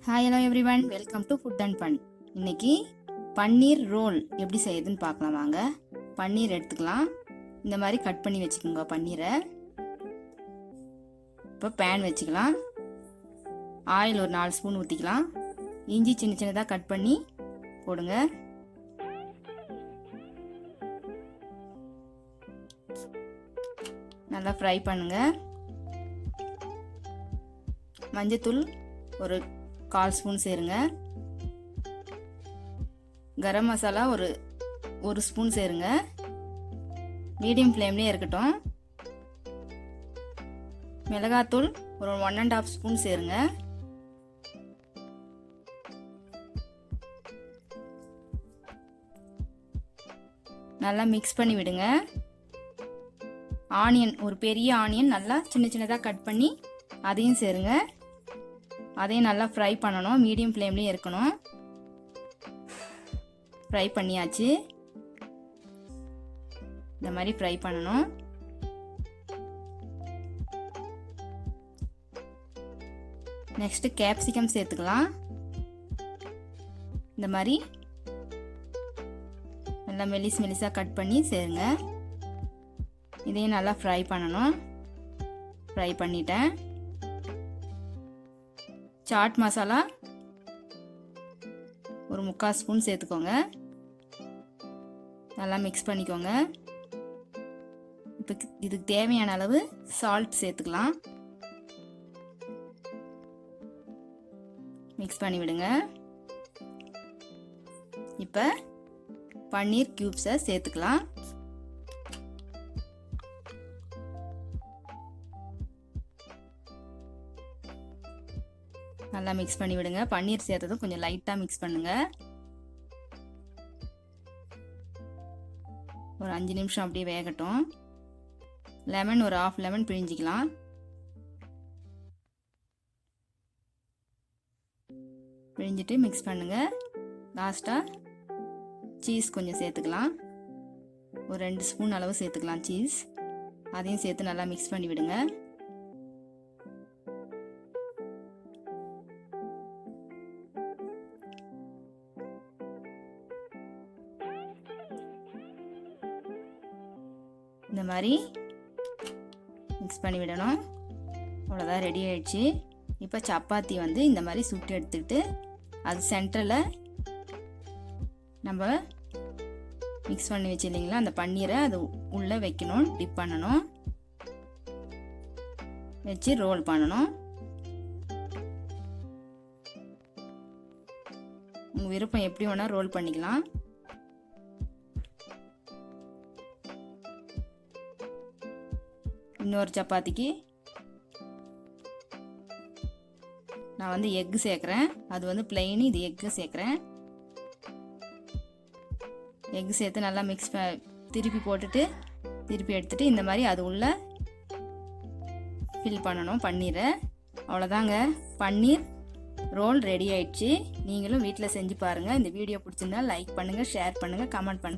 Hi hello everyone, welcome to food and fun. இன்னைக்கு பன்னீர் role எப்படி செய்யுதுன்னு பார்க்கலாம் வாங்க. பன்னீர் எடுத்துக்கலாம். இந்த மாதிரி கட் பண்ணி வச்சுக்கோங்க பன்னீரை. இப்போ பேன் வச்சுக்கலாம். ஆயில் ஒரு 4 ஸ்பூன் ஊற்றிக்கலாம். இஞ்சி சின்ன சின்னதாக கட் பண்ணி போடுங்க. நல்லா ஃப்ரை பண்ணுங்க. மஞ்சத்தூள் ஒரு 1/4 ஸ்பூன் சேருங்க. கரம் மசாலா ஒரு ஸ்பூன் சேருங்க. மீடியம் ஃப்ளேம்லேயே இருக்கட்டும். மிளகாத்தூள் ஒரு 1.5 ஸ்பூன் சேருங்க. நல்லா மிக்ஸ் பண்ணி விடுங்க. ஆனியன், ஒரு பெரிய ஆனியன் நல்லா சின்ன சின்னதாக கட் பண்ணி அதையும் சேருங்க. அதையும் நல்லா ஃப்ரை பண்ணணும். மீடியம் ஃப்ளேம்லேயே இருக்கணும். ஃப்ரை பண்ணியாச்சு. இந்த மாதிரி ஃப்ரை பண்ணணும். நெக்ஸ்ட்டு கேப்சிகம் சேர்த்துக்கலாம். இந்த மாதிரி நல்லா மெலிசாக கட் பண்ணி சேருங்க. இதையும் நல்லா ஃப்ரை பண்ணணும். ஃப்ரை பண்ணிட்டேன். சாட் மசாலா ஒரு 3/4 ஸ்பூன் சேர்த்துக்கோங்க. நல்லா மிக்ஸ் பண்ணிக்கோங்க. இப்போ இதுக்கு தேவையான அளவு சால்ட் சேர்த்துக்கலாம். மிக்ஸ் பண்ணி விடுங்க. இப்போ பன்னீர் கியூப்ஸை சேர்த்துக்கலாம். நல்லா மிக்ஸ் பண்ணி விடுங்க. பன்னீர் சேர்த்ததும் கொஞ்சம் லைட்டாக மிக்ஸ் பண்ணுங்க. ஒரு 5 நிமிஷம் அப்படியே வேகட்டும். லெமன் ஒரு 1/2 லெமன் பிழிஞ்சிக்கலாம். பிழிஞ்சிட்டு மிக்ஸ் பண்ணுங்க. லாஸ்ட்டாக சீஸ் கொஞ்சம் சேர்த்துக்கலாம். ஒரு 2 ஸ்பூன் அளவு சேர்த்துக்கலாம் சீஸ். அதையும் சேர்த்து நல்லா மிக்ஸ் பண்ணி விடுங்க. இந்த மாதிரி மிக்ஸ் பண்ணி விடணும். அவ்வளோதான், ரெடி ஆயிடுச்சு. இப்போ சப்பாத்தி இந்த மாதிரி சுட்டு எடுத்துக்கிட்டு அது சென்டரில் நம்ம மிக்ஸ் பண்ணி வச்சு இல்லைங்களா, அந்த பன்னீரை அது உள்ளே வைக்கணும். டிப் பண்ணணும். வச்சு ரோல் பண்ணணும். உங்கள் விருப்பம் எப்படி வேணால் ரோல் பண்ணிக்கலாம். இன்னொரு சப்பாத்திக்கு நான் எக்கு சேர்க்குறேன். அது பிளெயின், இது எக்கு சேர்க்குறேன். எக்கு சேர்த்து நல்லா மிக்ஸ் திருப்பி போட்டுட்டு திருப்பி எடுத்துட்டு இந்த மாதிரி அது உள்ள ஃபில் பண்ணணும் பன்னீரை. அவ்வளோதாங்க, பன்னீர் ரோல் ரெடி ஆயிடுச்சு. நீங்களும் வீட்டில் செஞ்சு பாருங்கள். இந்த வீடியோ பிடிச்சிருந்தா லைக் பண்ணுங்கள், ஷேர் பண்ணுங்கள், கமெண்ட் பண்ணுங்கள்.